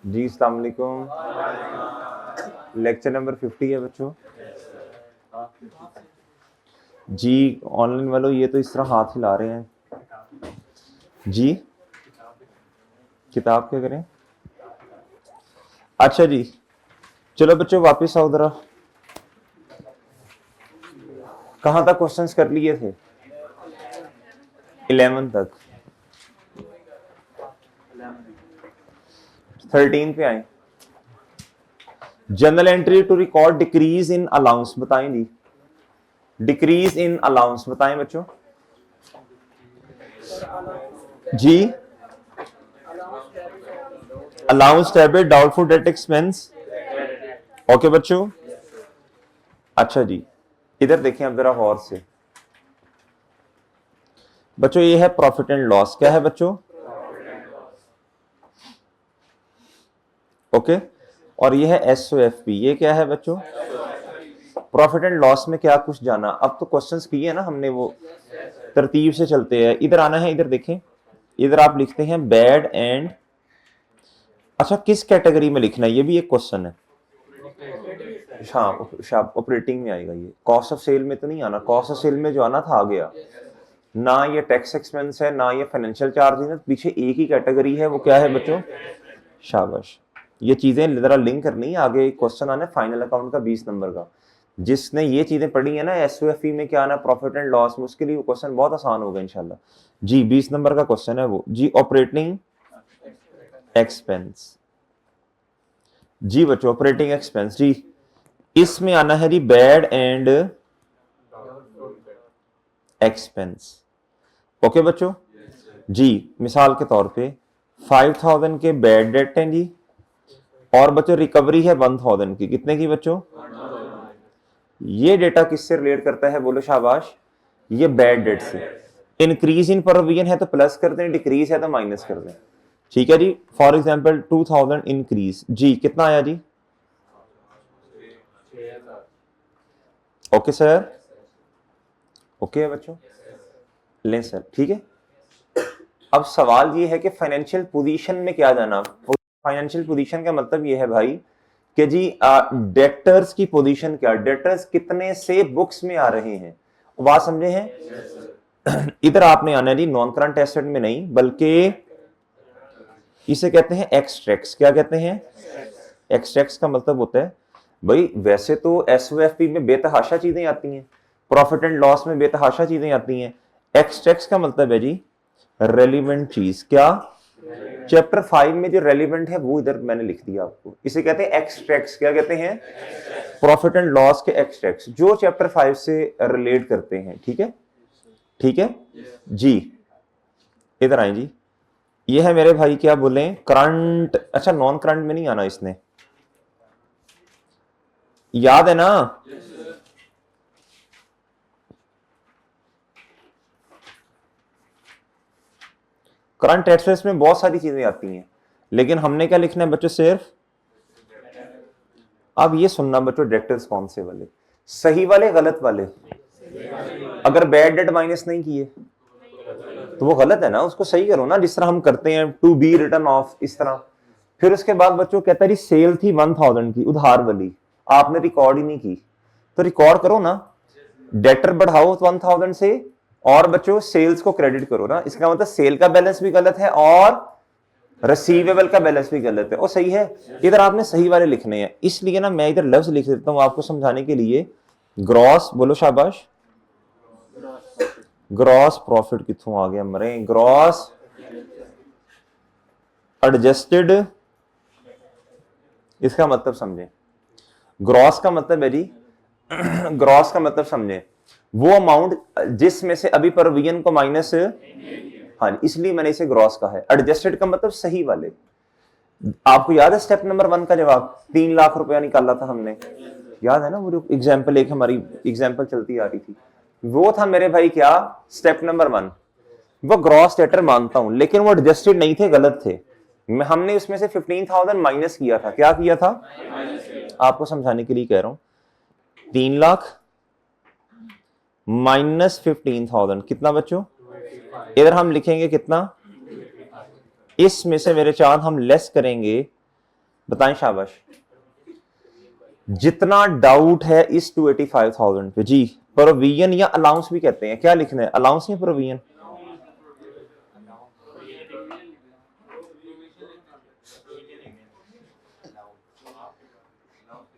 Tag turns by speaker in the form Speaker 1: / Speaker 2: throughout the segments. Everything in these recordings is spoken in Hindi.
Speaker 1: जी अस्सलाम वालेकुम। लेक्चर नंबर 50 है बच्चों। जी ऑनलाइन वालों ये तो इस तरह हाथ हिला रहे हैं जी। किताब क्या करें? अच्छा जी, चलो बच्चों वापस आओ जरा। कहाँ तक क्वेश्चंस कर लिए थे? 11 तक। 13 पे आए। General entry to record decrease in allowance बताएं जी। डिक्रीज इन अलाउंस बताएं बच्चों जी। Allowance debit doubtful debt expense. Okay बच्चों। अच्छा जी, इधर देखें अब जरा गौर से बच्चों। ये है प्रॉफिट एंड लॉस। क्या है बच्चों? ओके। और ये है एसओएफपी। ये क्या है बच्चों? प्रॉफिट एंड लॉस में क्या कुछ जाना। अब तो क्वेश्चंस किए ना हमने, वो तरतीब से चलते हैं। इधर आना है, इधर देखें। इधर आप लिखते हैं बैड एंड। अच्छा, किस कैटेगरी में लिखना है ये भी एक क्वेश्चन है। ऑपरेटिंग में आएगा ये। कॉस्ट ऑफ सेल में तो नहीं आना। कॉस्ट ऑफ सेल में जो आना था आ गया ना। ये टैक्स एक्सपेंस है ना ये फाइनेंशियल चार्ज है। पीछे एक ही कैटेगरी है, वो क्या है बच्चों? शाबाश। ये चीजें जरा लिंक करनी है। आगे क्वेश्चन आना है फाइनल अकाउंट का 20 नंबर का। जिसने ये चीजें पढ़ी है ना, एसओएफई में क्या आना, प्रॉफिट एंड लॉस में, उसके लिए क्वेश्चन बहुत आसान होगा इंशाल्लाह जी। 20 नंबर का क्वेश्चन है वो जी। ऑपरेटिंग एक्सपेंस जी बच्चों। ऑपरेटिंग एक्सपेंस जी, इसमें आना है जी बैड एंड एक्सपेंस। ओके बच्चों जी। मिसाल के तौर पे 5000 के बैड डेट हैं जी, और बच्चों रिकवरी है 1000 की। कितने की बच्चों? ये डेटा किससे रिलेट करता है? बोलो शाबाश। ये बैड डेट से। इंक्रीज इन प्रोविजन है तो प्लस कर दें, डिक्रीज है तो माइनस कर दें। ठीक है जी। फॉर एग्जांपल 2000 इंक्रीज जी, कितना आया जी? Okay sir. ओके है बच्चों, लें सर, ठीक है। अब सवाल ये है कि फाइनेंशियल पोजीशन में क्या जाना। फाइनेंशियल पोजीशन का मतलब ये है भाई कि जी डेटर्स की पोजीशन क्या, डेटर्स कितने से बुक्स में आ रहे हैं। बात समझे हैं? इधर आपने आना है जी नॉन करंट एसेट में नहीं, बल्कि इसे कहते हैं एक्सट्रैक्ट्स। क्या कहते हैं? एक्सट्रैक्ट्स का मतलब होता है भाई, वैसे तो एसओएफपी में बेतहाशा चीजें आती हैं, प्रॉफिट एंड लॉस में बेतहाशा चीजें आती हैं। एक्सट्रैक्ट्स का मतलब है जी रेलिवेंट चीज। क्या? चैप्टर 5 में जो रेलिवेंट है वो इधर मैंने लिख दिया आपको। इसे कहते हैं एक्सट्रैक्ट्स। क्या कहते हैं? प्रॉफिट एंड लॉस के एक्सट्रैक्ट्स जो चैप्टर 5 से रिलेट करते हैं। ठीक है, ठीक है जी। इधर आए जी। ये है मेरे भाई, क्या बोले, करंट। अच्छा, नॉन करंट में नहीं आना इसने, याद है ना? करंट एसेट्स में बहुत सारी चीजें आती हैं, लेकिन हमने क्या लिखना है बच्चों? सिर्फ। अब ये सुनना बच्चों, डेटर्स कौन से वाले, सही वाले गलत वाले? अगर बैड डेट माइनस नहीं किए तो वो गलत है ना, उसको सही करो ना, जिस तरह हम करते हैं टू बी रिटर्न ऑफ, इस तरह। फिर उसके बाद बच्चों कहता है सेल थी 1000 की उधार वाली, आपने रिकॉर्ड ही नहीं की, तो रिकॉर्ड करो ना। डेटर बढ़ाओ 1000 से, और बच्चों सेल्स को क्रेडिट करो ना। इसका मतलब सेल का बैलेंस भी गलत है और रिसीवेबल का बैलेंस भी गलत है। और सही है, इधर आपने सही वाले लिखने हैं। इसलिए ना मैं इधर लफ्ज लिख देता हूं आपको समझाने के लिए। ग्रॉस, बोलो शाबाश। ग्रॉस प्रॉफिट कितों आ गया मरे? Gross adjusted. इसका मतलब समझे। ग्रॉस का मतलब है जी ग्रॉस का मतलब समझे वो अमाउंट जिसमें से अभी प्रोविजन को माइनस। हाँ, इसलिए मैंने इसे ग्रॉस कहा है। एडजस्टेड का मतलब सही वाले। आपको याद है स्टेप नंबर 1 का जवाब? 3 लाख रुपया निकाला था हमने, याद है ना? वो जो एग्जाम्पल, एक हमारी एग्जाम्पल चलती आ रही थी, वो था मेरे भाई क्या, स्टेप नंबर 1। वो ग्रॉस डेटर मानता हूं, लेकिन वो एडजस्टेड नहीं थे, गलत थे। हमने उसमें से 15,000 माइनस किया था। क्या किया था? आपको समझाने के लिए कह रहा हूं। 3 लाख माइनस 15,000 कितना बच्चों? इधर हम लिखेंगे कितना, इसमें से मेरे चांद हम लेस करेंगे बताएं शाबाश। जितना डाउट है इस 285,000 पे जी, प्रोविजन या अलाउंस भी कहते हैं, क्या लिखना है, अलाउंस या प्रोविजन?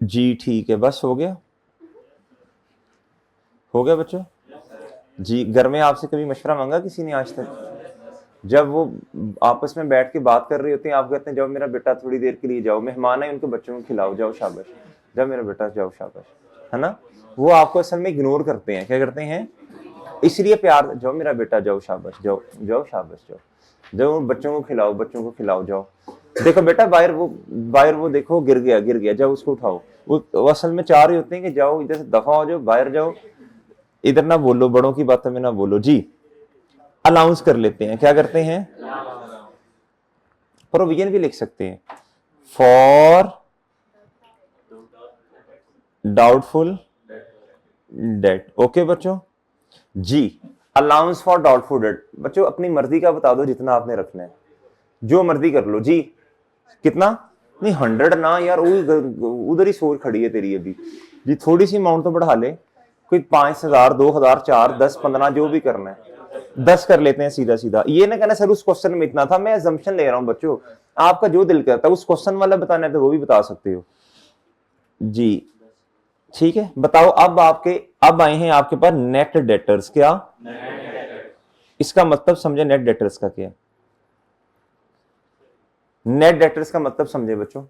Speaker 1: जी ठीक है, बस हो गया, हो गया बच्चों जी। घर में आपसे कभी मशवरा मांगा किसी ने आज तक? जब वो आपस में बैठ के बात कर रहे होते हैं, आप कहते हैं जाओ मेरा बेटा थोड़ी देर के लिए जाओ, मेहमान है उनको बच्चों को खिलाओ, जाओ शाबाश, जाओ मेरा बेटा जाओ शाबाश, है ना? वो आपको असल में इग्नोर करते हैं, क्या करते हैं? इसलिए प्यार, जाओ मेरा बेटा जाओ शाबाश, जाओ जाओ शाबाश, जाओ जाओ बच्चों को खिलाओ, बच्चों को खिलाओ, जाओ देखो बेटा बाहर वो देखो गिर गया, जाओ उसको उठाओ। वो असल में चाह रहे होते हैं कि जाओ इधर से दफा हो जाओ, बाहर जाओ, इधर ना बोलो, बड़ों की बातों में ना बोलो जी। अलाउंस कर लेते हैं, क्या करते हैं? प्रोविजन भी लिख सकते हैं, फॉर डाउटफुल डेट। ओके बच्चों जी, अलाउंस फॉर डाउटफुल डेट। बच्चों अपनी मर्जी का बता दो जितना आपने रखना है, जो मर्जी कर लो जी। कितना? नहीं 100 ना यार, उधर ही सोच खड़ी है तेरी अभी जी, थोड़ी सी अमाउंट तो बढ़ा ले, कोई 5,000 2,000 4 10 15 जो भी करना है, 10 कर लेते हैं सीधा सीधा। ये ना कहना सर उस क्वेश्चन में इतना था, मैं अजम्पशन ले रहा हूं बच्चों, आपका जो दिल करता है, उस क्वेश्चन वाला बताना है तो वो भी बता सकते हो जी। ठीक है, बताओ अब आए हैं आपके पास नेट डेटर्स। क्या इसका मतलब समझे? नेट डेटर्स का क्या? नेट डेटर्स का मतलब समझे बच्चों?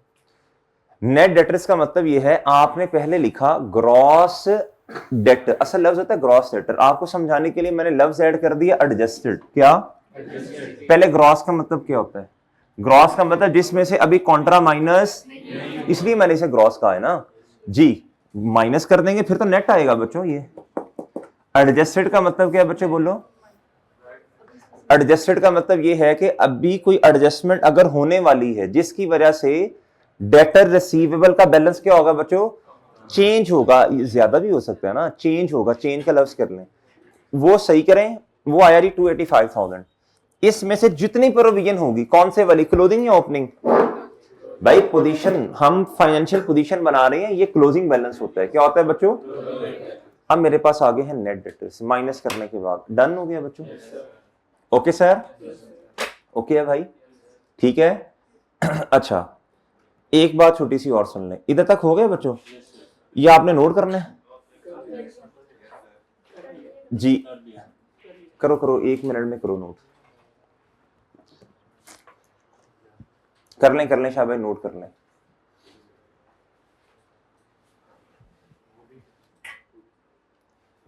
Speaker 1: नेट डेटर्स का मतलब यह है, आपने पहले लिखा ग्रॉस डेटर, असल लफ्ज होता है ग्रॉस डेटर, आपको समझाने के लिए मैंने लफ्ज ऐड कर दिया एडजस्टेड। क्या? पहले ग्रॉस का मतलब क्या होता है? ग्रॉस का मतलब जिसमें से अभी कॉन्ट्रा माइनस, इसलिए मैंने इसे ग्रॉस कहा है ना जी। माइनस कर देंगे फिर तो नेट आएगा बच्चों। ये एडजस्टेड का मतलब क्या है बच्चों, बोलो? एडजस्टेड का मतलब यह है कि अभी कोई एडजस्टमेंट अगर होने वाली है जिसकी वजह से डेटर रिसीवेबल का बैलेंस क्या होगा बच्चों? चेंज होगा, ज्यादा भी हो सकता है ना, चेंज होगा, चेंज का लफ्ज कर लें, वो सही करें। वो आया रही 285,000, इसमें से जितनी प्रोविजन होगी, कौन से वाली, क्लोजिंग या ओपनिंग? भाई पोजीशन, हम फाइनेंशियल पोजीशन बना रहे हैं, ये क्लोजिंग बैलेंस होता है। क्या होता है बच्चों? अब मेरे पास आगे है नेट डेटर्स, माइनस करने के बाद डन हो गया बच्चों। ओके सर, ओके है भाई, ठीक है। अच्छा एक बात छोटी सी और सुन लें, इधर तक हो गया बच्चों? ये आपने नोट करना है जी, करो करो, 1 मिनट में करो नोट, कर लें शाबाश, नोट कर लें।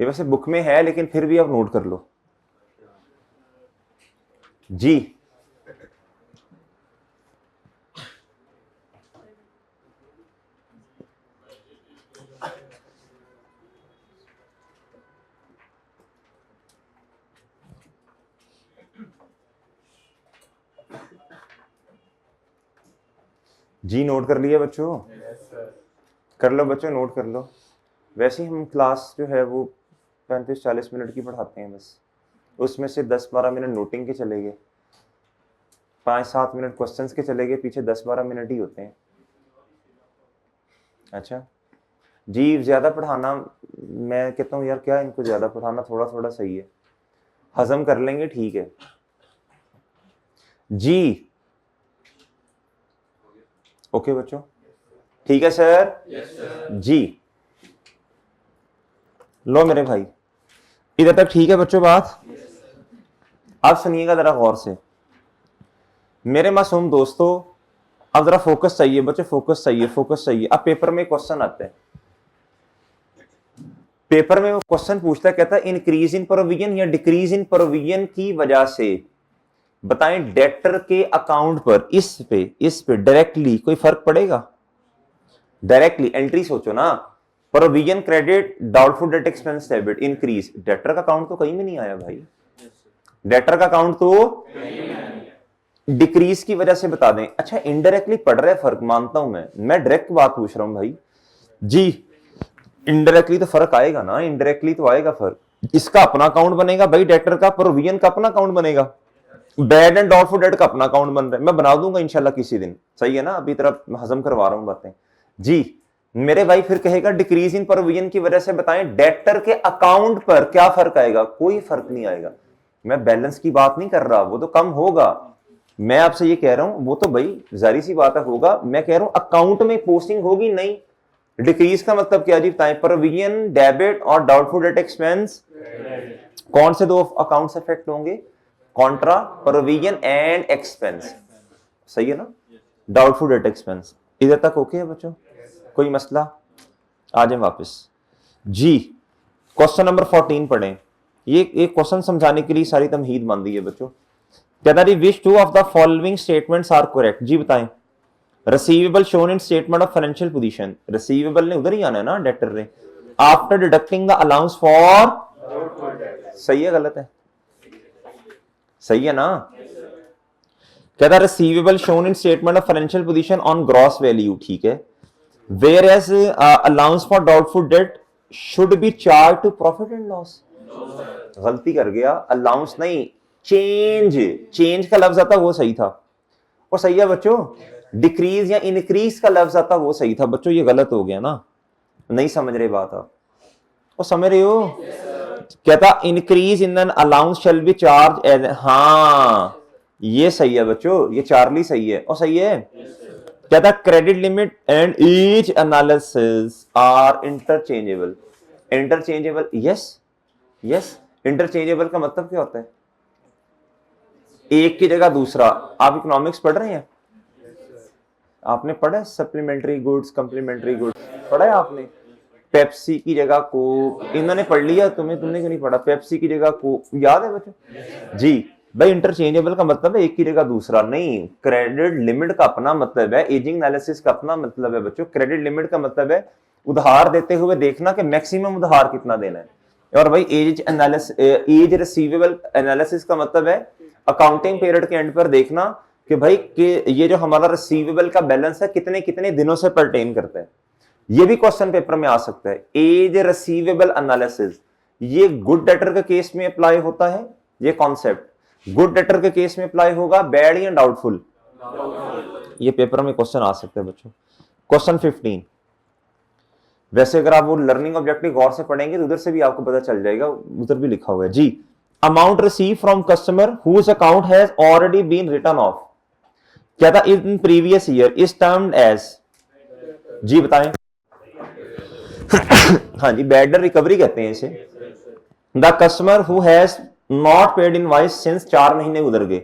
Speaker 1: ये वैसे बुक में है लेकिन फिर भी आप नोट कर लो जी। जी नोट कर लिया बच्चों? कर लो बच्चों, नोट कर लो। वैसे ही हम क्लास जो है वो 35-40 मिनट की पढ़ाते हैं बस, उसमें से 10-12 मिनट नोटिंग के चले गए, 5-7 मिनट क्वेश्चंस के चले गए, पीछे 10-12 मिनट ही होते हैं। अच्छा जी, ज्यादा पढ़ाना, मैं कहता हूँ यार क्या इनको ज्यादा पढ़ाना, थोड़ा थोड़ा सही है, हजम कर लेंगे, ठीक है जी। ओके बच्चों, ठीक है सर जी। लो मेरे भाई, इधर तक ठीक है बच्चों बात? अब सुनिएगा जरा गौर से मेरे मासूम दोस्तों, अब जरा फोकस चाहिए बच्चों, फोकस चाहिए, फोकस चाहिए। अब पेपर में क्वेश्चन आते हैं, पेपर में वो क्वेश्चन पूछता है, कहता है इंक्रीज इन प्रोविजन या डिक्रीज इन प्रोविजन की वजह से बताएं डेटर के अकाउंट पर इस पे डायरेक्टली कोई फर्क पड़ेगा? डायरेक्टली एंट्री सोचो ना, provision credit doubtful debt expense debit increase, debtor का अकाउंट तो कहीं भी नहीं आया भाई, डेटर का अकाउंट तो डिक्रीज की वजह से बता दें। अच्छा इनडायरेक्टली पड़ रहा है फर्क, मानता हूं मैं डायरेक्ट बात पूछ रहा हूं भाई जी। इनडायरेक्टली तो फर्क आएगा ना, इनडायरेक्टली तो आएगा फर्क, इसका अपना अकाउंट बनेगा भाई, डेटर का, प्रोविजन का अपना अकाउंट बनेगा। बैड एंड डाउटफुल डेट का अपना अकाउंट बन रहा है, मैं बना दूंगा इंशाल्लाह किसी दिन, सही है ना, अभी तरफ हजम करवा रहा हूं बातें जी। मेरे भाई फिर कहेगा डिक्रीज इन प्रोविजन की वजह से बताएं डेटर के अकाउंट पर क्या फर्क आएगा, कोई फर्क नहीं आएगा। मैं बैलेंस की बात नहीं कर रहा, वो तो कम होगा, मैं आपसे ये कह रहा हूं वो तो भाई जारी सी बात है होगा, मैं कह रहा हूं अकाउंट में पोस्टिंग होगी नहीं। डिक्रीज का मतलब क्या जी बताएं, प्रोविजन डेबिट और डाउटफुल डेट एक्सपेंस, कौन से दो अकाउंट्स इफेक्ट होंगे, कॉन्ट्रा प्रोविजन एंड एक्सपेंस, सही है ना, डाउटफुल डेट एक्सपेंस। इधर तक ओके है बच्चों, कोई मसला? आ जाए वापस जी। क्वेश्चन नंबर 14 पढ़ें, ये एक क्वेश्चन समझाने के लिए सारी तमहीद मान दी है बच्चों। कहता है which two of the following statements are correct, जी बताएं। Receivable shown in statement of financial position, receivable ने उधर ही आना है ना डेटर ने, after deducting the allowance for, सही है गलत है, सही है ना। कहता receivable shown in statement of financial position on gross value, ठीक है, whereas allowance for doubtful debt should be charge to profit and loss, गलती कर गया, अलाउंस नहीं चेंज, चेंज का लफ्ज आता वो सही था, और सही है बच्चों, डिक्रीज या इंक्रीज का लफ्ज आता वो सही था बच्चों, ये गलत हो गया ना, नहीं समझ रहे बात आप, वो समझ रहे हो? कहता increase in an allowance shall be charge as, हाँ ये सही है बच्चों, ये चार्ली सही है, और सही है। कहता credit limit and each analysis are interchangeable, interchangeable, yes yes, interchangeable का मतलब क्या होता है, एक की जगह दूसरा। आप इकोनॉमिक्स पढ़ रहे हैं, आपने पढ़ा है सप्लीमेंट्री गुड्स कम्प्लीमेंट्री गुड्स, पढ़ा है आपने, पेप्सी की जगह कोक, इन्होंने पढ़ लिया, तुमने क्यों नहीं पढ़ा, पेप्सी की जगह कोक, याद है बच्चों जी भाई। इंटरचेंजेबल का मतलब है एक की जगह दूसरा नहीं, क्रेडिट लिमिट का अपना मतलब है, एजिंग एनालिसिस का अपना मतलब है बच्चों, क्रेडिट लिमिट का मतलब है उधार देते हुए देखना कि मैक्सिमम उधार कितना देना है, और भाई age analysis, age receivable analysis का मतलब है अकाउंटिंग पीरियड के एंड पर देखना कि भाई कि ये जो हमारा रिसीवेबल का बैलेंस है कितने कितने दिनों से परटेन करता है, ये भी क्वेश्चन पेपर में आ सकता है। एज रिसीवेबल एनालिसिस ये गुड डेटर के केस में अप्लाई होता है, ये कॉन्सेप्ट गुड डेटर के केस में अप्लाई होगा, बैड या डाउटफुल, ये पेपर में क्वेश्चन आ सकते हैं बच्चों। क्वेश्चन 15, वैसे अगर आप वो लर्निंग ऑब्जेक्टिव गौर से पढ़ेंगे तो उधर से भी आपको पता चल जाएगा, उधर भी लिखा हुआ है जी। Amount receive from customer whose account has already been written off, क्या था in previous year is termed as, जी बताएं। हाँ जी, बैड रिकवरी कहते हैं इसे। The customer who has not paid invoice since 4 महीने गुजर गए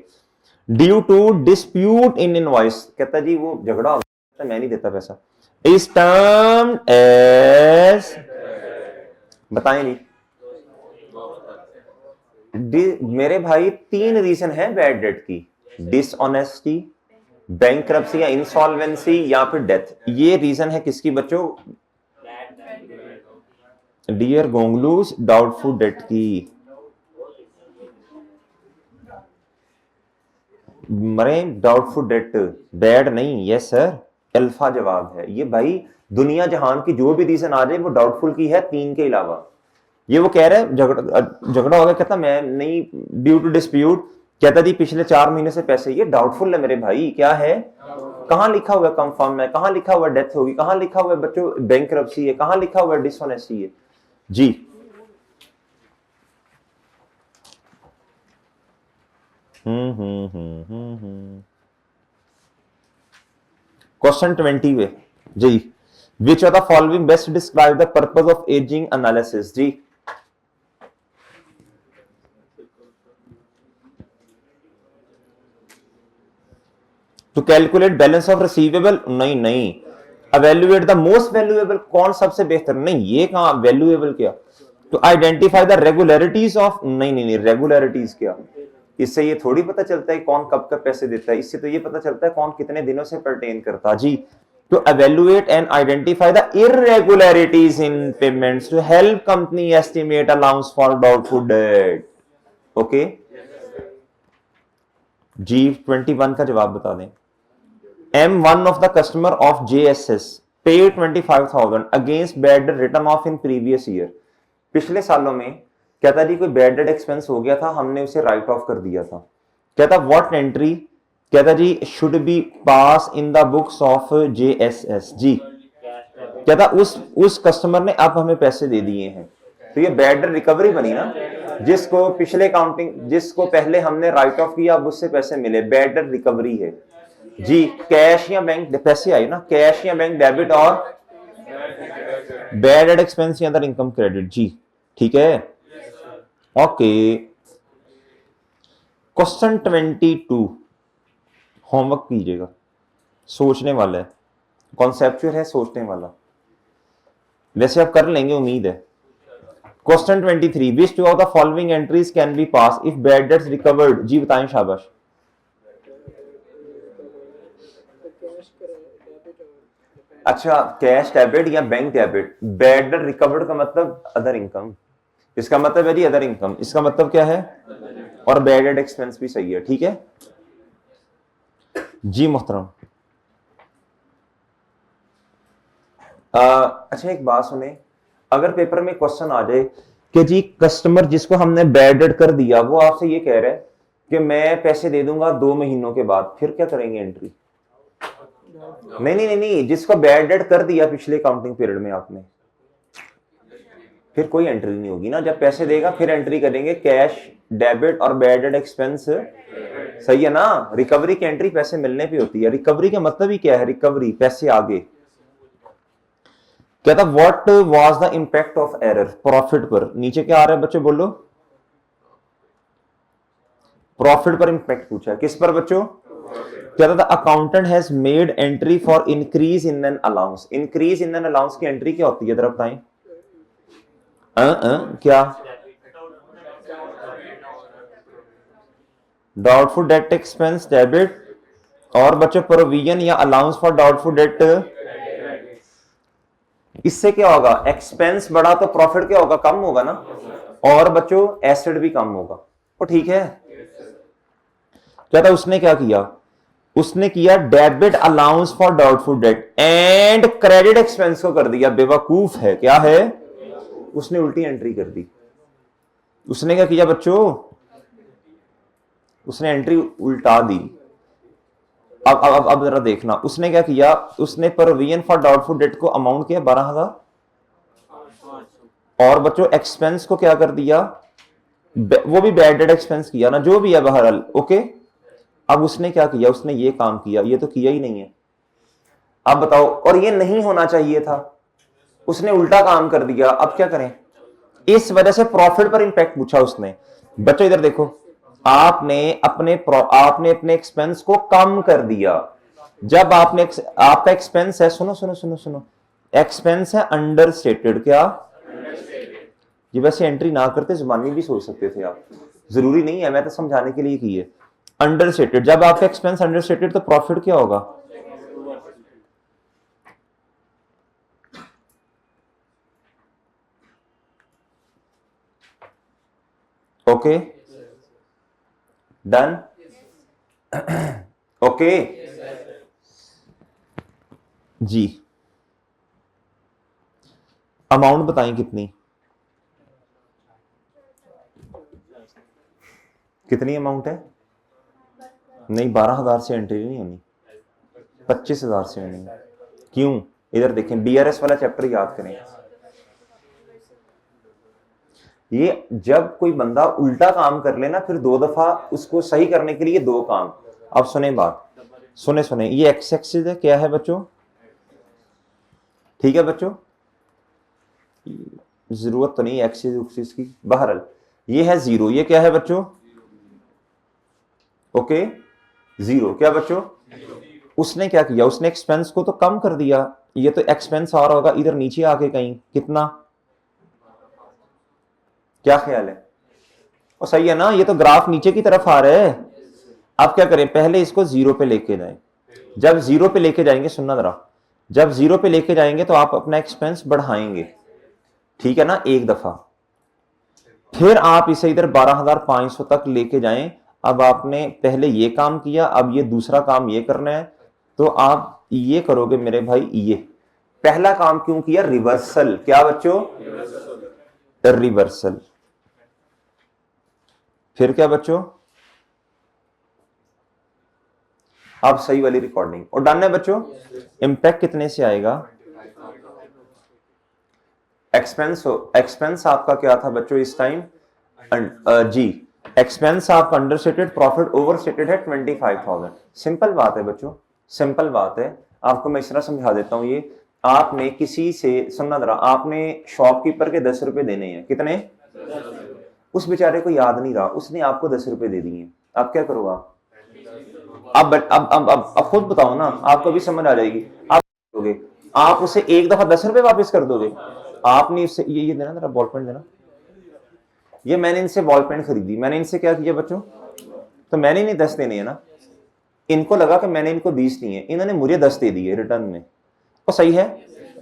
Speaker 1: due to dispute in invoice, कहता जी वो झगड़ा हो गया, मैं नहीं देता पैसा, इज टर्म्ड एज, बताएं जी। मेरे भाई 3 रीजन है बैड डेट की, डिसऑनेस्टी, बैंकरप्सी या इंसॉल्वेंसी या फिर डेथ, ये रीजन है किसकी बच्चों, डियर गोंगलूस डाउटफुल डेट की। मरे डाउटफुल डेट बैड नहीं, यस सर, अल्फा जवाब है ये भाई, दुनिया जहान की जो भी रीजन आ जाए वो डाउटफुल की है 3 के अलावा। ये वो कह रहा है झगड़ा हो गया, कहता मैं नहीं, ड्यू टू डिस्प्यूट, कहता जी पिछले 4 महीने से पैसे, ये डाउटफुल है मेरे भाई, क्या है, कहां लिखा हुआ है कंफर्म है, कहां लिखा हुआ है डेथ होगी, कहां लिखा हुआ है बच्चों बैंकरप्सी है, कहां लिखा हुआ है डिसऑनेस्टी है जी। क्वेश्चन 20 में जी, which are the following best describe the purpose of aging analysis, जी to calculate balance of receivable, नहीं, अवेल्युएट द मोस्ट वैल्यूएबल, कौन सबसे बेहतर, नहीं ये कहां वैल्यूएबल, क्या to identify the regularities of, नहीं रेगुलरिटीज क्या, इससे ये थोड़ी पता चलता है कौन कब कब पैसे देता है, इससे तो ये पता चलता है कौन कितने दिनों से परटेन करता जी। To evaluate and identify the irregularities in payments to help company estimate allowance for doubtful debt, okay जी। 21 का जवाब बता दें। M1 of the customer of JSS paid 25,000 against bad debt written off in previous year, पिछले सालों में कहता जी कोई बैड डेट एक्सपेंस हो गया था, हमने उसे राइट ऑफ कर दिया था, कहता व्हाट एंट्री, कहता जी should be pass in the books of JSS जी। कहता उस कस्टमर ने अब हमें पैसे दे दिए हैं, तो ये बैड रिकवरी बनी ना, जिसको पिछले काउंटिंग, जिसको पहले हमने राइट ऑफ किया अब उससे पैसे मिले, बैड रिकवरी है जी। कैश या बैंक, पैसे आए ना, कैश या बैंक डेबिट और बैड एड एक्सपेंस या अदर इनकम क्रेडिट जी। ठीक है, ओके। क्वेश्चन 22 होमवर्क कीजिएगा, सोचने वाला है, कॉन्सेप्चुअल है, सोचने वाला, वैसे आप कर लेंगे उम्मीद है। Question 23 which two of the following entries can be pass if bad debts recovered जी, बताएं शाबाश। अच्छा, कैश डेबिट या bank debit, bad debt recovered का मतलब अदर इनकम, इसका मतलब है जी अदर इनकम, इसका मतलब क्या है, और बैड डेट एक्सपेंस भी सही है। ठीक है जी मोहतरम। अच्छा एक बात सुने, अगर पेपर में क्वेश्चन आ जाए कि जी कस्टमर जिसको हमने बैड डेट कर दिया वो आपसे ये कह रहा है कि मैं पैसे दे दूंगा 2 महीनों के बाद, फिर क्या करेंगे एंट्री? नहीं नहीं नहीं नहीं, जिसको बैड डेट कर दिया पिछले काउंटिंग पीरियड में आपने, फिर कोई एंट्री नहीं होगी ना, जब पैसे देगा फिर एंट्री करेंगे, कैश डेबिट और बैड डेट एक्सपेंस, सही है ना। रिकवरी की एंट्री पैसे मिलने पे होती है, रिकवरी का मतलब ही क्या है, रिकवरी पैसे आगे। कहता what was the impact of error, profit पर, नीचे क्या आ रहा है बच्चों बोलो, प्रॉफिट पर इंपैक्ट पूछा है, किस पर बच्चों? कहता था accountant has made entry for increase in an allowance, increase in an allowance की एंट्री क्या होती है जरा बताएं? क्या? डाउटफुल डेट एक्सपेंस डेबिट, और बच्चों प्रोविजन या अलाउंस फॉर डाउटफुल डेट, इससे क्या होगा, एक्सपेंस बढ़ा तो प्रॉफिट क्या होगा, कम होगा ना, और बच्चों एसेट भी कम होगा, तो ठीक है। कहता उसने क्या किया, उसने किया debit allowance for doubtful date and credit expense को कर दिया, बेवकूफ है, क्या है, उसने उल्टी एंट्री कर दी। उसने क्या किया बच्चों, उसने एंट्री उल्टा दी। अब जरा देखना उसने क्या किया, उसने प्रोविजन फॉर डाउटफुल डेट को अमाउंट किया 12,000, और बच्चों एक्सपेंस को क्या कर दिया, वो भी बैड डेट एक्सपेंस किया ना, जो भी है बहरहाल, ओके। अब उसने क्या किया, उसने ये काम किया, ये तो किया ही नहीं है। अब बताओ, और ये नहीं होना चाहिए था, उसने उल्टा काम कर दिया, अब क्या करें? इस वजह से प्रॉफिट पर इंपैक्ट पूछा उसने। बच्चों इधर देखो, आपने अपने एक्सपेंस को कम कर दिया, जब आपने आपका एक्सपेंस है, सुनो सुनो सुनो सुनो, एक्सपेंस है अंडर स्टेटेड, क्या? ये वैसे एंट्री ना करते जुबानी भी सोच सकते थे आप, जरूरी नहीं है, मैं तो समझाने के लिए की है। अंडर स्टेटेड, जब आपका एक्सपेंस अंडर स्टेटेड तो प्रॉफिट क्या होगा? ओके डन, ओके जी। अमाउंट बताएं कितनी, कितनी अमाउंट है? नहीं 12,000 से एंट्री नहीं होनी, 25,000 से होनी। क्यों? इधर देखें, BRS वाला चैप्टर याद करें। ये जब कोई बंदा उल्टा काम कर लेना, फिर 2 दफा उसको सही करने के लिए 2 काम। अब सुने बात, सुने सुने, ये एक्स एक्सिस है, क्या है बच्चों? ठीक है बच्चों, जरूरत तो नहीं एक्सिस एक्सिस की, बहरहाल ये है 0, ये क्या है बच्चों? ओके 0, क्या बच्चों? उसने क्या किया, उसने एक्सपेंस को तो कम कर दिया, ये तो एक्सपेंस आ रहा होगा इधर नीचे आके कहीं, कितना? क्या ख्याल है? और सही है ना, ये तो ग्राफ नीचे की तरफ आ रहा है। अब क्या करें, पहले इसको 0 पे लेके जाएं, जब 0 पे लेके जाएंगे, सुनना जरा, जब 0 पे लेके जाएंगे तो आप अपना एक्सपेंस बढ़ाएंगे, ठीक है ना, एक दफा, फिर आप इसे इधर 12,500 तक लेके जाएं। अब आपने पहले ये काम किया, अब ये दूसरा काम ये करना है, तो आप ये करोगे मेरे भाई, ये पहला काम क्यों किया, रिवर्सल, क्या बच्चों? रिवर्सल। फिर क्या बच्चों? अब सही वाली रिकॉर्डिंग और डन है बच्चों। इंपैक्ट कितने से आएगा? एक्सपेंस आपका क्या था बच्चों इस टाइम? जी, एक्सपेंस आपका under stated, profit over stated है 25,000। सिंपल बात है बच्चों, सिंपल बात है। आपको मैं इस तरह समझा देता हूं। ये आपने किसी से, सुनना जरा, आपने शॉपकीपर के 10 रुपए देने हैं। कितने? उस बेचारे को याद नहीं रहा, उसने आपको 10 रुपए दे दिए। आप क्या करोगे? अब खुद बताओ ना, आपको भी समझ आ जाएगी। आप दोगे, आप उसे एक दफा 10 रुपए वापस कर दोगे? आपने इससे ये देना, जरा बॉल पेन देना। ये मैंने इनसे बॉल पेन खरीदी, मैंने इनसे क्या किया बच्चों? तो मैंने इन्हें 10 देने हैं ना, इनको लगा कि मैंने इनको 20 दिए, इन्होंने मुझे 10 दे दिए रिटर्न में। तो सही है,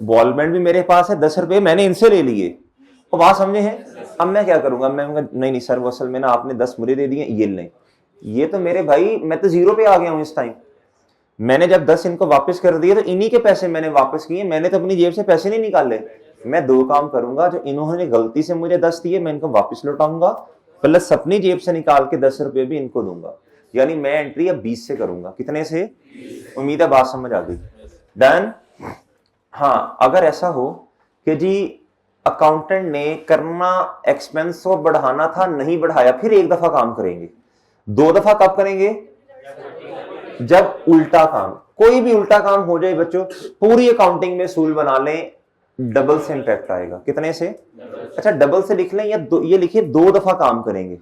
Speaker 1: बॉल पेन भी मेरे पास है, 10 रुपए मैंने इनसे ले लिए। तो बात समझे हैं? अब मैं क्या करूंगा? मैं नहीं नहीं सर, वो असल में ना आपने 10 मुझे दे दिए, ये लें। ये तो मेरे भाई, मैं तो 0 पे आ गया हूं इस टाइम। मैंने जब 10 इनको वापस कर दिए तो इन्हीं के पैसे मैंने वापस किए, मैंने तो अपनी जेब से पैसे नहीं निकाले। मैं 2 काम करूंगा, जो इन्होंने गलती से मुझे 10 दिए मैं इनको वापस लौटाऊंगा, प्लस अपनी जेब से निकाल के 10 रुपए भी इनको दूंगा। यानी मैं एंट्री अब 20 से करूंगा। कितने से? उम्मीद है बात समझ आ गई। डन। हाँ, अगर ऐसा हो कि जी अकाउंटेंट ने करना एक्सपेंस को बढ़ाना था, नहीं बढ़ाया, फिर एक दफा काम करेंगे। 2 दफा कब करेंगे? जब उल्टा काम, कोई भी उल्टा काम हो जाए बच्चों, पूरी अकाउंटिंग में सूल बना लें, डबल से इंपैक्ट आएगा। कितने से? अच्छा, डबल से लिख लें या ये लिखिए 2 दफा काम करेंगे।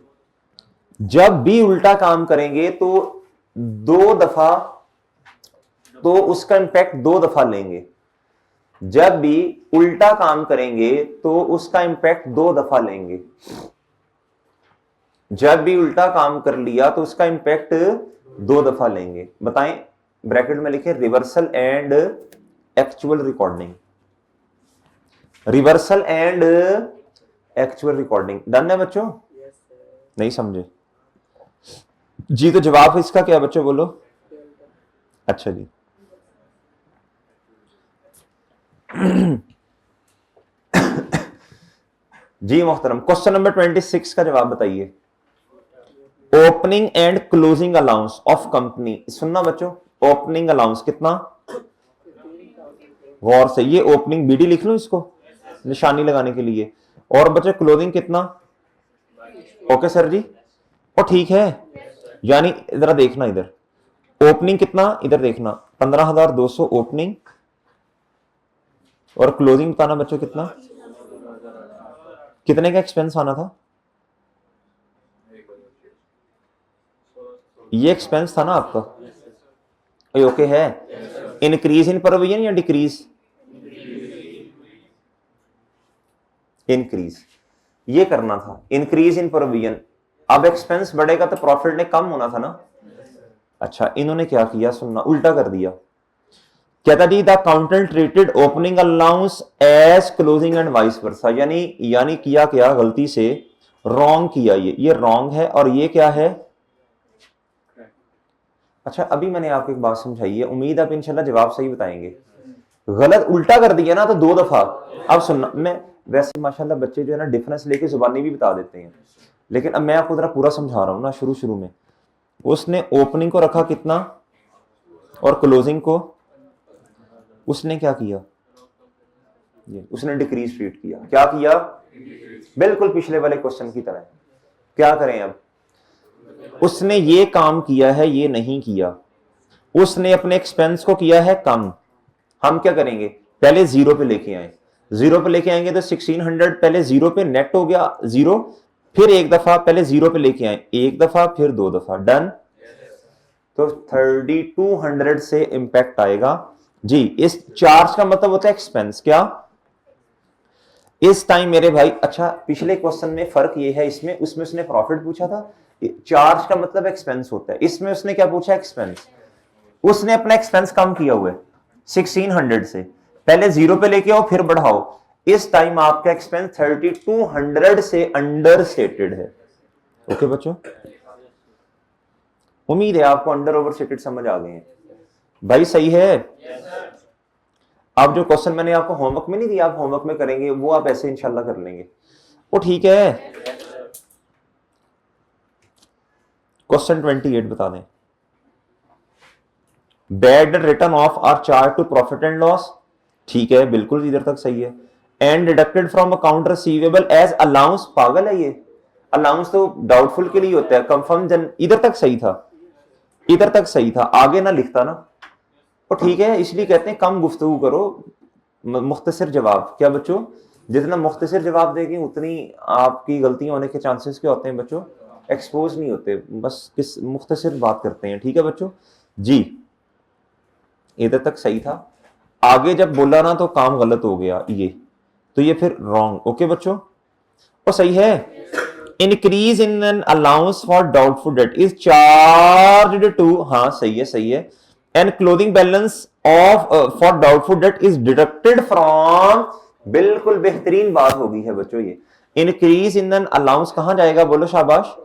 Speaker 1: जब भी उल्टा काम करेंगे तो 2 दफा, तो उसका इंपैक्ट 2 दफा लेंगे। जब भी उल्टा काम करेंगे तो उसका इंपैक्ट 2 दफा लेंगे। जब भी उल्टा काम कर लिया तो उसका इंपैक्ट 2 दफा लेंगे। बताएं, ब्रैकेट में लिखे reversal and actual recording. Reversal and actual recording. Done है बच्चों? नहीं समझे जी? तो जवाब इसका क्या बच्चों, बोलो। अच्छा जी, जी मोहतरम, क्वेश्चन नंबर 26 का जवाब बताइए। Opening and closing allowance of company. सुनना बच्चों, ओपनिंग अलाउंस कितना? गौर से, ये ओपनिंग बीडी लिख लो इसको निशानी लगाने के लिए। और बच्चों क्लोजिंग कितना? ओके सर जी, और ठीक है। यानी जरा देखना इधर, ओपनिंग कितना, इधर देखना, 15,200 ओपनिंग, और क्लोजिंग बताना बच्चों कितना, कितने का एक्सपेंस आना था? ये एक्सपेंस था ना आपका? ओके है। इंक्रीज इन प्रोविजन या डिक्रीज? इंक्रीज, ये करना था, इंक्रीज इन प्रोविजन। अब एक्सपेंस बढ़ेगा तो प्रॉफिट ने कम होना था ना। अच्छा, इन्होंने क्या किया, सुनना, उल्टा कर दिया। कहता जी the accountant treated opening allowance as closing and vice versa. यानी किया क्या, गलती से रॉन्ग किया। ये रॉन्ग है और ये क्या है? अच्छा, अभी मैंने आपको एक बात समझाई है, उम्मीद आप इंशाल्लाह जवाब सही बताएंगे। गलत उल्टा कर दिया ना तो 2 दफा। अब सुनना, मैं वैसे माशाल्लाह बच्चे जो है ना डिफरेंस लेके जुबानी भी बता देते हैं, लेकिन अब मैं आपको जरा पूरा समझा रहा हूं ना। शुरू में उसने ओपनिंग को रखा कितना और क्लोजिंग को उसने क्या किया? उसने डिक्रीज ट्रीट किया। क्या किया? बिल्कुल पिछले वाले क्वेश्चन की तरह। क्या करें अब? उसने ये काम किया है, ये नहीं किया। उसने अपने एक्सपेंस को किया है कम। हम क्या करेंगे? पहले 0 पे लेके आए। 0 पे लेके आएंगे तो 1600 पहले 0 पे नेट हो गया 0, फिर एक दफा पहले 0 पे लेके आए, एक दफा फिर 2 दफा। डन। तो 3200 से इंपैक्ट आएगा जी। इस चार्ज का मतलब होता है एक्सपेंस। क्या इस टाइम मेरे भाई? अच्छा, पिछले क्वेश्चन में फर्क ये है, इसमें उसमें उसने प्रॉफिट पूछा था, चार्ज का मतलब एक्सपेंस होता है। इसमें उसने क्या पूछा? एक्सपेंस। उसने अपना एक्सपेंस कम किया हुआ है 1600 से, पहले 0 पे लेके आओ फिर बढ़ाओ। इस टाइम आपका एक्सपेंस 3200 से अंडर स्टेटेड है। ओके बच्चों, उम्मीद है आपको अंडर ओवर स्टेटेड समझ आ गए हैं भाई। सही है। अब जो क्वेश्चन मैंने आपको होमवर्क में नहीं दिया, आप होमवर्क में करेंगे, वो आप ऐसे इंशाल्लाह कर लेंगे। वो ठीक है। क्वेश्चन 28 बता दें। Bad written off are charge to profit and loss, ठीक है बिल्कुल इधर तक सही है। And deducted from account receivable as allowance, पागल है ये, अलाउंस तो डाउटफुल के लिए होता है, कंफर्म जन, इधर तक सही था, इधर तक सही था, आगे ना लिखता ना, तो ठीक है, इसलिए कहते हैं कम गुफ्तगू करो, मुख्तसर जवाब। क्या बच्चों, जितना मुख्तसर जवाब देंगे उतनी आपकी गलतियां होने के चांसेस क्या होते हैं बच्चों, एक्सपोज नहीं होते, बस किस मुख्तसर बात करते हैं, ठीक है बच्चों जी, इधर तक सही था, आगे जब बोला ना तो काम गलत हो गया ये, तो ये फिर रॉन्ग, ओके बच्चों, और सही है। Increase in an allowance for doubtful debt is charge to, हाँ सही है सही है, and closing balance of for doubtful debt is deducted from, बिल्कुल बेहतरीन बात होगी है बच्चों ये, इंक्रीज इन एन अलाउंस कहां जाएगा बोलो शाबाश,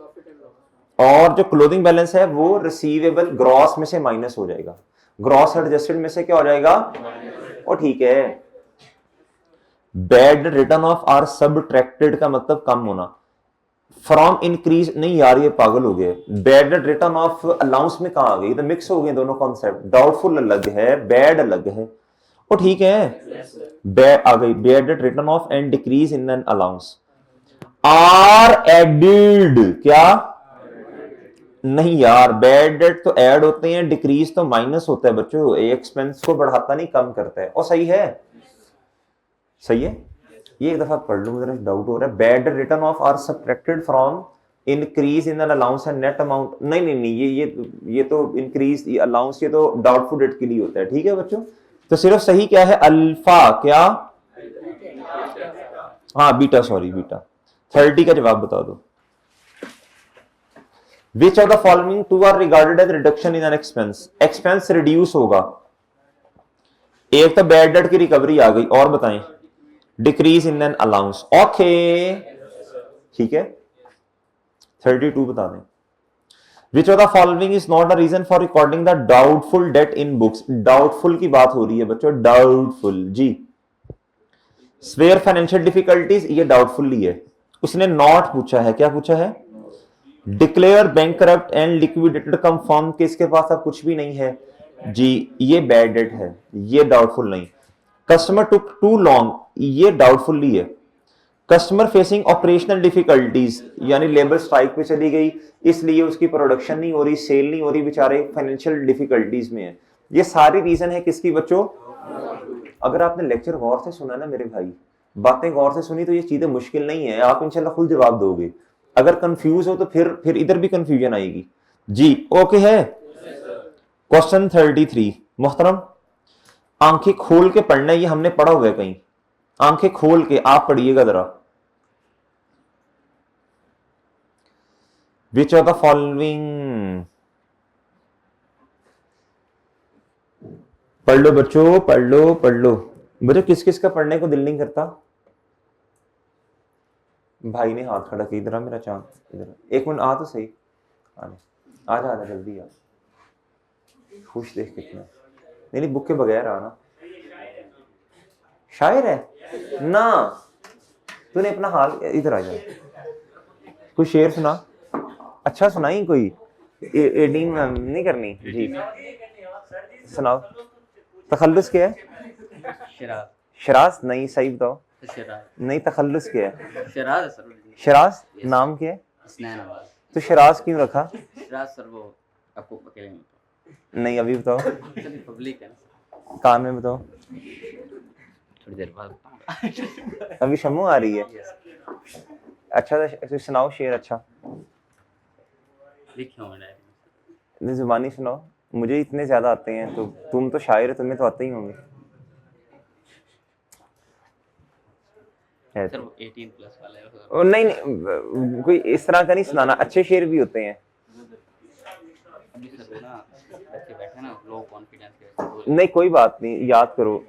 Speaker 1: और जो क्लोथिंग बैलेंस है वो रिसीवेबल ग्रॉस में से माइनस हो जाएगा, ग्रॉस एडजस्टेड में से क्या हो जाएगा, और ठीक है। Bad written off are subtracted का मतलब कम होना, फ्रॉम इंक्रीज नहीं यार ये पागल हो गए, बैड रिटर्न ऑफ अलाउंस में कहां आ गई, तो मिक्स हो गए दोनों कॉन्सेप्ट, डाउटफुल अलग है बैड अलग है, और ठीक है, बैड आ गई, bad written off and decrease in an allowance are added, क्या नहीं यार, बैड डेट तो ऐड होते हैं, डिक्रीज तो माइनस होता है बच्चों, एक्सपेंस को बढ़ाता नहीं कम करता है, और सही है, सही है, ये एक दफा पढ़ लो, मुझे डाउट हो रहा है, bad written off are subtracted from increase in allowance and net amount, नहीं नहीं नहीं ये तो इंक्रीज, ये अलाउंस, ये तो डाउटफुल डेट के लिए होता है, ठीक है बच्चों, तो सिर्फ सही क्या है, अल्फा, क्या, हाँ बीटा, सॉरी बीटा, 30 का जवाब बता दो। Which of the following two are regarded as reduction in an expense? Expense reduce होगा, एक तो बैड डेट की रिकवरी आ गई, और बताएं, decrease in an allowance, okay ठीक है, 32 बता दें। Which of the following is not a reason for recording the doubtful debt in books? Doubtful की बात हो रही है बच्चों, डाउटफुल जी, स्वेयर फाइनेंशियल डिफिकल्टीज, ये डाउटफुल ही है, उसने नॉट पूछा है, क्या पूछा है, declare bankrupt and liquidated, confirm कि इसके पास अब कुछ भी नहीं है जी, ये बैड डेट है, ये डाउटफुल नहीं, कस्टमर टुक टू लॉन्ग, ये डाउटफुल ही है, कस्टमर फेसिंग ऑपरेशनल डिफिकल्टीज, यानी लेबर स्ट्राइक पे चली गई इसलिए उसकी प्रोडक्शन नहीं हो रही, सेल नहीं हो रही, बेचारे फाइनेंशियल डिफिकल्टीज में है, ये सारी रीजन है किसकी बच्चों, अगर आपने लेक्चर गौर से सुना ना मेरे भाई, बातें गौर से सुनी तो ये चीजें मुश्किल नहीं है, आप इंशाल्लाह खुद जवाब दोगे, अगर कंफ्यूज हो तो फिर इधर भी कंफ्यूजन आएगी जी, ओके है। क्वेश्चन 33 मोहतरम, आंखें खोल के पढ़ना, ये हमने पढ़ा हुआ है कहीं, आंखें खोल के आप पढ़िएगा जरा, विच ऑफ द फॉलोइंग, पढ़ लो बच्चों, पढ़ लो पढ़ लो बच्चों, किस किस का पढ़ने को दिल नहीं करता, भाई ने हाथ खड़ा किया, इधर मेरा चांद, इधर एक मिनट आ तो सही, आ जा जल्दी आ, खुश देख कितना, नहीं बुक के बगैर आना, शायर है ना, तूने अपना हाल, इधर आ जा, कोई शेर सुना, अच्छा सुनाई कोई, एडीन नहीं करनी जी, सुनाओ, तखल्लुस क्या है, शराज नहीं, सही बताओ, नहीं तखल्लुस क्या है, शराज नाम क्या है, तो शराज क्यों रखा, सर वो आपको अकेले में, नहीं अभी बताओ, पब्लिक है, कान में बताओ, थोड़ी देर बाद, अभी शम्मू आ रही है, अच्छा तो सुनाओ शेर, अच्छा नहीं जुबानी सुनाओ, मुझे इतने ज्यादा आते हैं, तो तुम तो शायर है, तुम्हें तो आते ही होंगे, सर 18 प्लस वाला है, नहीं नहीं कोई इस तरह का नहीं सुनाना, अच्छे शेर भी होते हैं, अभी सर ना बच्चे बैठे ना लो कॉन्फिडेंस, नहीं कोई बात नहीं, याद करो,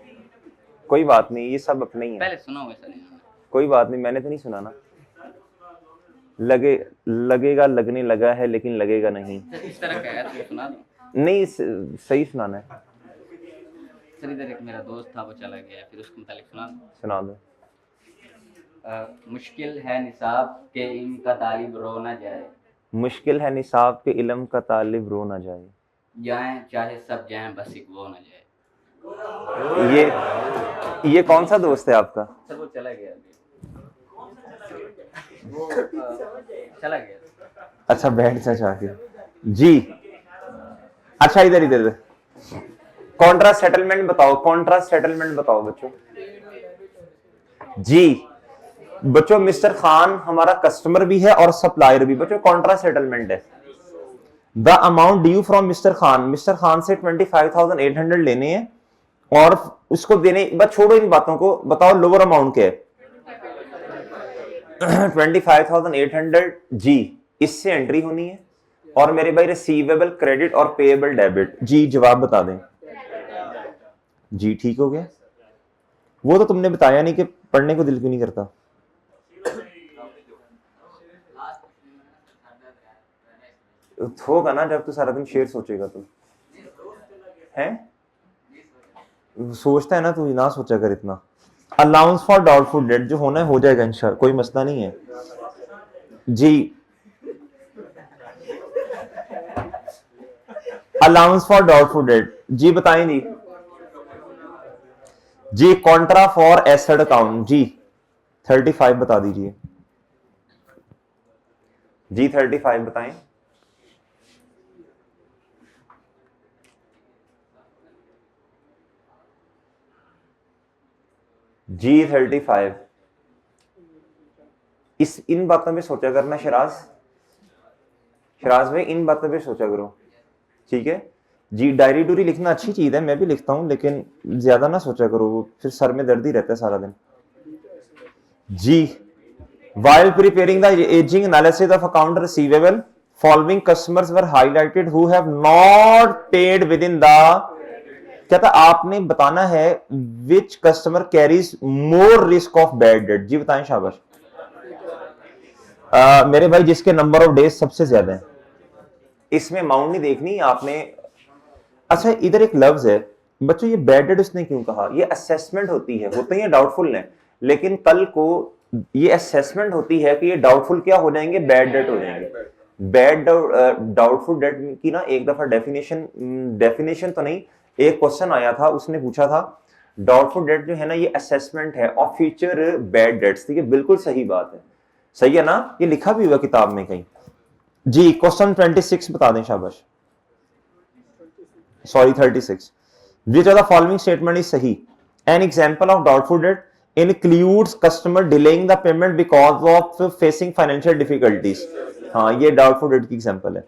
Speaker 1: कोई बात नहीं, ये सब अपने ही है, पहले सुना हुआ सर, कोई बात नहीं, मैंने तो नहीं सुना ना, लगेगा लगने लगा है लेकिन लगेगा नहीं, इस तरह का है तो सुना दो, नहीं सही सुनाना है सर, इधर एक मेरा दोस्त था वो चला गया, फिर उसको मुतालिक सुना दो, मुश्किल है निसाब के इल्म का तालिब रो ना जाए, मुश्किल है निसाब के इल्म का तालिब रो ना जाए,
Speaker 2: जाएं चाहे सब जाएं, बस एक वो न जाए।
Speaker 1: ये कौन सा दोस्त है आपका?
Speaker 2: सर वो चला गया अभी, वो चला गया।
Speaker 1: अच्छा बैठ जा जाके। जी अच्छा इधर इधर कॉन्ट्रा सेटलमेंट बताओ, कॉन्ट्रा सेटलमेंट बताओ बच्चों। जी बच्चों मिस्टर खान हमारा कस्टमर भी है और सप्लायर भी। बच्चों कॉन्ट्रा सेटलमेंट है। The amount due from mister Khan, mister Khan से 25,800 लेने हैं और उसको देने, बस छोड़ो इन बातों को, बताओ लोअर अमाउंट क्या है? 25,800 जी, इससे एंट्री होनी है। और मेरे भाई रिसीवेबल क्रेडिट और पेएबल डेबिट। जी जवाब बता दें। जी ठीक हो गया। वो तो तुमने बताया नहीं कि पढ़ने को दिल क्यों नहीं करता। होगा ना जब तू सारा दिन शेर सोचेगा तो है, सोचता है ना तू, ना सोचा कर इतना। अलाउंस फॉर डाउटफुल डेट जो होना है हो जाएगा इंशाल्लाह, कोई मसला नहीं है। जी अलाउंस फॉर डाउटफुल डेट जी बताएं जी। जी कॉन्ट्रा फॉर एसेट अकाउंट जी 35 बता दीजिए। जी 35 बताएं। जी 35 इस इन बातों पे सोचा करना शराज, शराज भाई इन बातों पे सोचा करो ठीक है जी। डायरी डूरी लिखना अच्छी चीज है, मैं भी लिखता हूं, लेकिन ज्यादा ना सोचा करो, फिर सर में दर्द ही रहता है सारा दिन। जी while preparing the aging analysis of account receivable, following customers were highlighted who have not paid within the, कहता आपने बताना है which customer carries more risk of bad debt। जी बताएं शाबाश। मेरे भाई जिसके नंबर ऑफ डेज सबसे ज्यादा है। इसमें अमाउंट नहीं देखनी आपने। अच्छा इधर एक लफ्ज है बच्चों, ये बैड डेट उसने क्यों कहा? ये असेसमेंट होती है, होते हैं डाउटफुल है, लेकिन कल को ये असेसमेंट होती है कि ये डाउटफुल क्या हो जाएंगे, बैड डेट हो जाएंगे। बैड डाउटफुल डेट की ना एक दफा डेफिनेशन तो नहीं, एक क्वेश्चन आया था, उसने पूछा था डाउटफुल डेट जो है ना ये असेसमेंट है ऑफ फ्यूचर बैड डेट्स। ये बिल्कुल सही बात है, सही है ना, ये लिखा भी हुआ किताब में कहीं। जी क्वेश्चन 26 बता दें शाबाश, sorry 36। Which of the following statement is सही? An example of doubtful debt includes customer delaying the payment because of facing financial difficulties। हाँ ये doubtful debt की example है।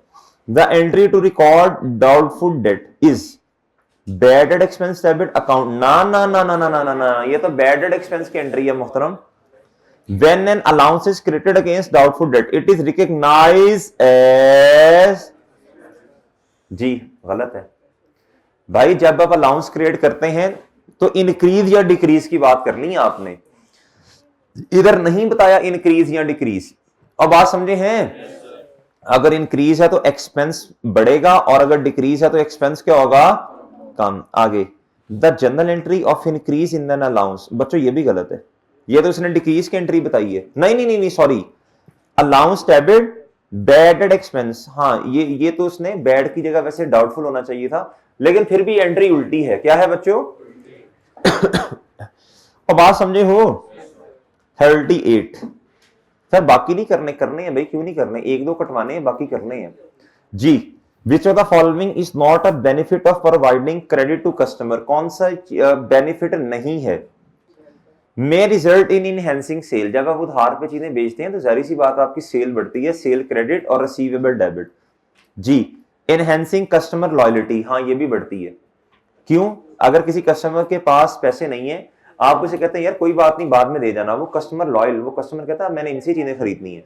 Speaker 1: The entry to record doubtful debt is bad debt expense debit account। ना ना ना ना ना ना ना ना, ये तो bad debt expense की entry है मुहतरम। When an allowance is created against doubtful debt, it is recognized as, जी गलत है भाई। जब आप अलाउंस क्रिएट करते हैं तो इंक्रीज या डिक्रीज की बात करनी है आपने, इधर नहीं बताया इंक्रीज या डिक्रीज। अब बात समझे हैं? अगर इंक्रीज है तो एक्सपेंस बढ़ेगा और अगर डिक्रीज है तो एक्सपेंस क्या होगा, कम। आगे the general entry of increase in an allowance, बच्चों ये भी गलत है, ये तो उसने डिक्रीज की एंट्री बताई है। नहीं नहीं नहीं नहीं sorry, allowance debit bad expense, हाँ ये तो उसने बैड की जगह वैसे डाउटफुल होना चाहिए था, लेकिन फिर भी एंट्री उल्टी है। क्या है बच्चों? और बात समझे हो? 38 सर बाकी नहीं करने हैं भाई, क्यों नहीं करने, एक दो कटवाने हैं बाकी करने हैं जी। Which of the following is not a benefit of providing credit to customer, कौन सा बेनिफिट नहीं है? May result in enhancing sale, जब आप उधार पे चीजें बेचते हैं तो जाहिर सी बात आपकी सेल बढ़ती है, सेल क्रेडिट और रिसीवेबल डेबिट। जी इनहेंसिंग कस्टमर लॉयल्टी, हाँ ये भी बढ़ती है। क्यों? अगर किसी कस्टमर के पास पैसे नहीं है, आप उसे कहते हैं यार कोई बात नहीं बाद में दे जाना, वो कस्टमर लॉयल, वो कस्टमर कहता है मैंने इनसे चीजें खरीदनी है।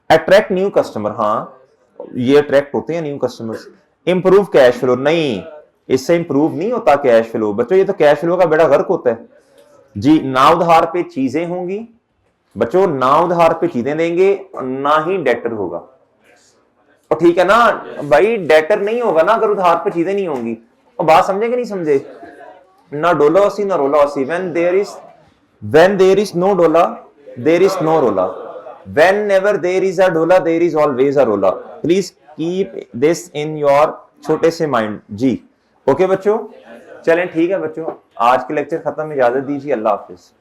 Speaker 1: अट्रैक्ट न्यू कस्टमर, हाँ ये अट्रैक्ट होते हैं new customers. Improve cash flow, नहीं इससे इंप्रूव नहीं होता कैश फ्लो बच्चों, ये तो कैश फ्लो का बेड़ा गर्क होता है जी। ना उधार पे चीजें होंगी बच्चों, ना उधार पे चीजें देंगे, ना ही डेटर होगा। और ठीक है ना भाई, डेटर नहीं होगा ना अगर उधार पे चीजें नहीं होंगी। और बात समझे कि नहीं समझे? ना डोला ओसी ना रोला ओसी। when there is no डोला there is no रोला, whenever there is a डोला there is always a रोला। please keep this in your छोटे से माइंड जी। ओके बच्चों, चलें ठीक है बच्चों, आज के लेक्चर खत्म, इजाजत दीजिए, अल्लाह हाफिज।